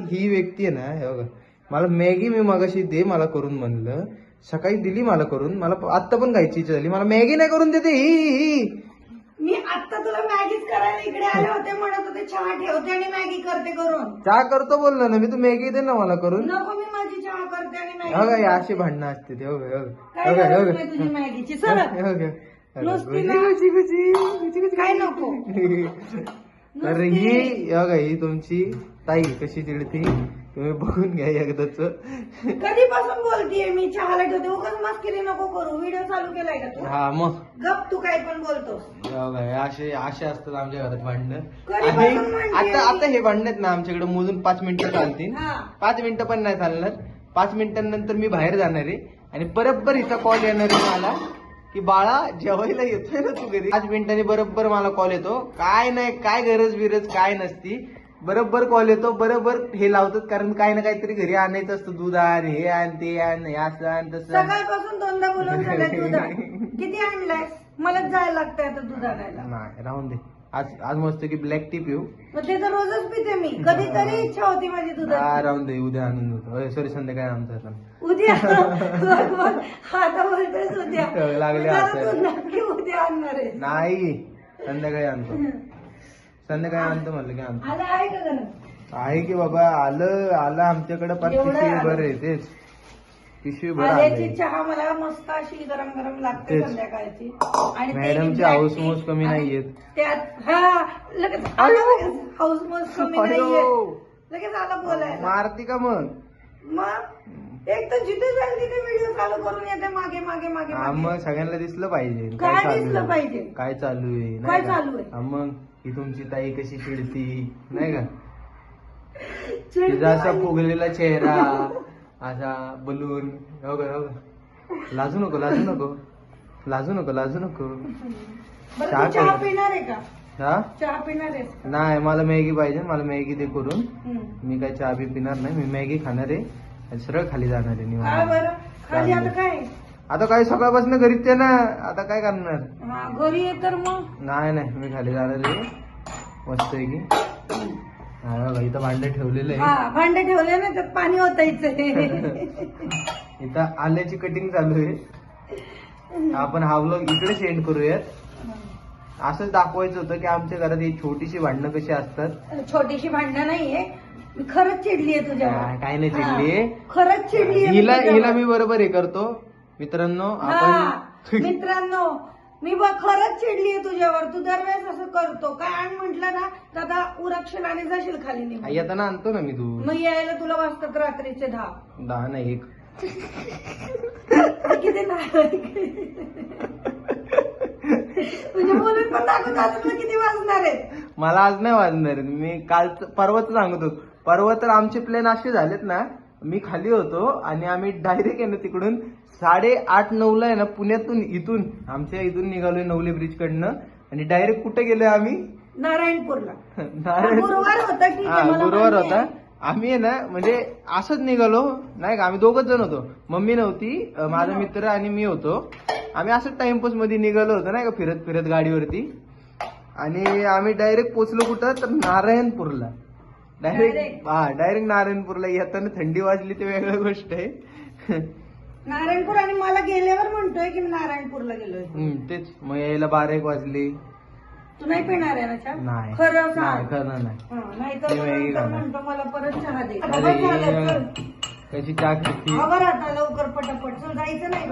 ही व्यक्ती आहे ना, हे बघा मला मॅगी मी मगाशी दे मला करून म्हणलं, सकाळी दिली मला करून, मला आता पण खायची इच्छा झाली, मला मॅगी नाही करून देते ही. मी आता तुला मॅगीच करायला इकडे आले होते, म्हणत होते चहा ठेवते आणि मॅगी करते करून. चहा करतो बोललो ना मी, तू मॅगी दे ना मला करून. नको, मी माझी चहा करते आणि मॅगी. बघा अशी भांडणं असते ते. तुझी मॅगीची सर काय नको. तर ही तुमची ताई कशी चिडती तुम्ही बघून घ्या एकदाच. कधीपासून बोलतीये मी चहाला ठेवते, उगाच मस्करी नको करू. व्हिडिओ चालू केलाय का तू? हा मग गप, तू काय पण बोलतोस. असे असतात आमच्या घरात भांडणं. आता हे भांडण आहेत ना आमच्याकडे मोजून 5 मिनिटं चालतील. 5 मिनिटं पण नाही चालणार. 5 मिनिटांनंतर मी बाहेर जाणार आहे आणि बरोबर इथं कॉल येणार आहे मला की बाळा जेवायला येतोय ना तू घरी. 5 मिनिटांनी बरोबर मला कॉल येतो. काय नाही, काय गरज बिरज काय नसती, बरोबर कॉल येतो, बरोबर हे लावतात, कारण काही ना काहीतरी घरी आणायचं असतं. दूध आण, हे आण, ते आण, हे असं आण तसं. सकाळपासून 2दा बोलून झालंय. दूध किती आणलंय? मलाच जायला लागतंय आता दूध आणायला. नाही राहून दे. आज मस्त की ब्लॅक टी पिऊ. ते तर रोजच पिते मी, कधीतरी इच्छा होती माझी दुधाची. राहून दे, उद्या आणून देतो. सॉरी, संध्याकाळी आमचा उद्या. आता बोलतोयस उद्या. लागले नक्की उद्या आणणार आहे. नाही, संध्याकाळी आणतो. संध्याकाळी आणतो म्हणलं की आणतो. आलं आहे का गरम? आहे की बाबा, आलं आमच्याकडे. पिशवी भर आहे, तेच पिशवी भर आल्याची चहा मला मस्त अशी गरम गरम लागते संध्याकाळची. आणि मॅडमची हाऊसमोस कमी नाहीयेत त्यात. हा लगेच हाऊसमोस कमी नाहीये. लगेच आला बोलायला. मारती का मग एक तर जिथे जाईल तिथे व्हिडिओ चालू करून येते मागे मागे मागे. मग सगळ्यांना दिसलं पाहिजे काय दिसलं पाहिजे, काय चालू आहे. काय चालू आहे. मग ही तुमची ताई कशी चिडती नाही का, तिचा असा फुगलेला चेहरा, असा बलून. लाजू नको, लाजू नको, लाजू नको, लाजू नको. चहा पिणार आहे का? हा, चहा पिणार आहे? नाही, मला मॅगी पाहिजे. मला मॅगी दे करून. मी काय चहा बी पिणार नाही. मी मॅगी खाणार आहे आणि सरळ खाली जाणार आहे निवांत. खाली आता काय? आता काय सकाळपासून घरीच आहे ना, आता काय करणार. घरी आहे तर मग नाही, मी खाली जाणार आहे मस्त आहे की. इथं भांडे ठेवलेलं आहे. भांडे ठेवले ना, त्यात पाणी ओतायचं. इथं आल्याची कटिंग चालू आहे. आपण हा व्लॉग इकडे सेंड करूयात. असंच दाखवायचं होतं की आमच्या घरात ही छोटीशी भांडणं कशी असतात. छोटीशी भांडणं नाहीये, मी खरंच चिडलीये तुझ्या. काय नाही चिडलीये, खरंच चिडलीये. हिला मी बरोबर हे करतो. मित्रांनो, मित्रांनो, मी खरंच चिडलीये तुझ्यावर. तू दरवेळेस असं करतो. काय आण म्हटलं ना दादा उरक्षण आणि जाशील खाली निघून. येताना आणतो ना मी. तू मग यायला तुला वाजतात रात्रीचे 10 नाही 1. किती तुझ्या बोलून पण दाखवत अजून किती वाजणार आहे. मला आज नाही वाजणार. मी परवाच सांगतो. परवा तर आमचे प्लॅन असे झालेत ना, मी खाली होतो आणि आम्ही डायरेक्ट आहे ना तिकडून 8:30-9 आहे ना पुण्यातून आमच्या इथून निघालोय नवले ब्रिज कडनं आणि डायरेक्ट कुठे गेलोय आम्ही? नारायणपूरला. गुरुवार होता. आम्ही आहे ना म्हणजे असंच निघालो नाही का. आम्ही 2च जण होतो. मम्मी नव्हती, माझा मित्र आणि मी होतो. आम्ही असंच टाइमपास मध्ये निघालो होतो नाही का, फिरत फिरत गाडीवरती. आणि आम्ही डायरेक्ट पोहोचलो कुठं तर नारायणपूरला. डायरेक्ट नारायणपूरला. येताना थंडी वाजली ते वेगळी गोष्ट आहे. नारायणपूर आणि मला गेल्यावर म्हणतोय की मी नारायणपूरला गेलोय. तेच. मग यायला 12-1 वाजले. तू नाही पिणार आहे ना चहा? नाही, खरं नाही तर म्हणतो मला परत चहा दे. कशी चहा किती आता लवकर पटापट जायचं नाही.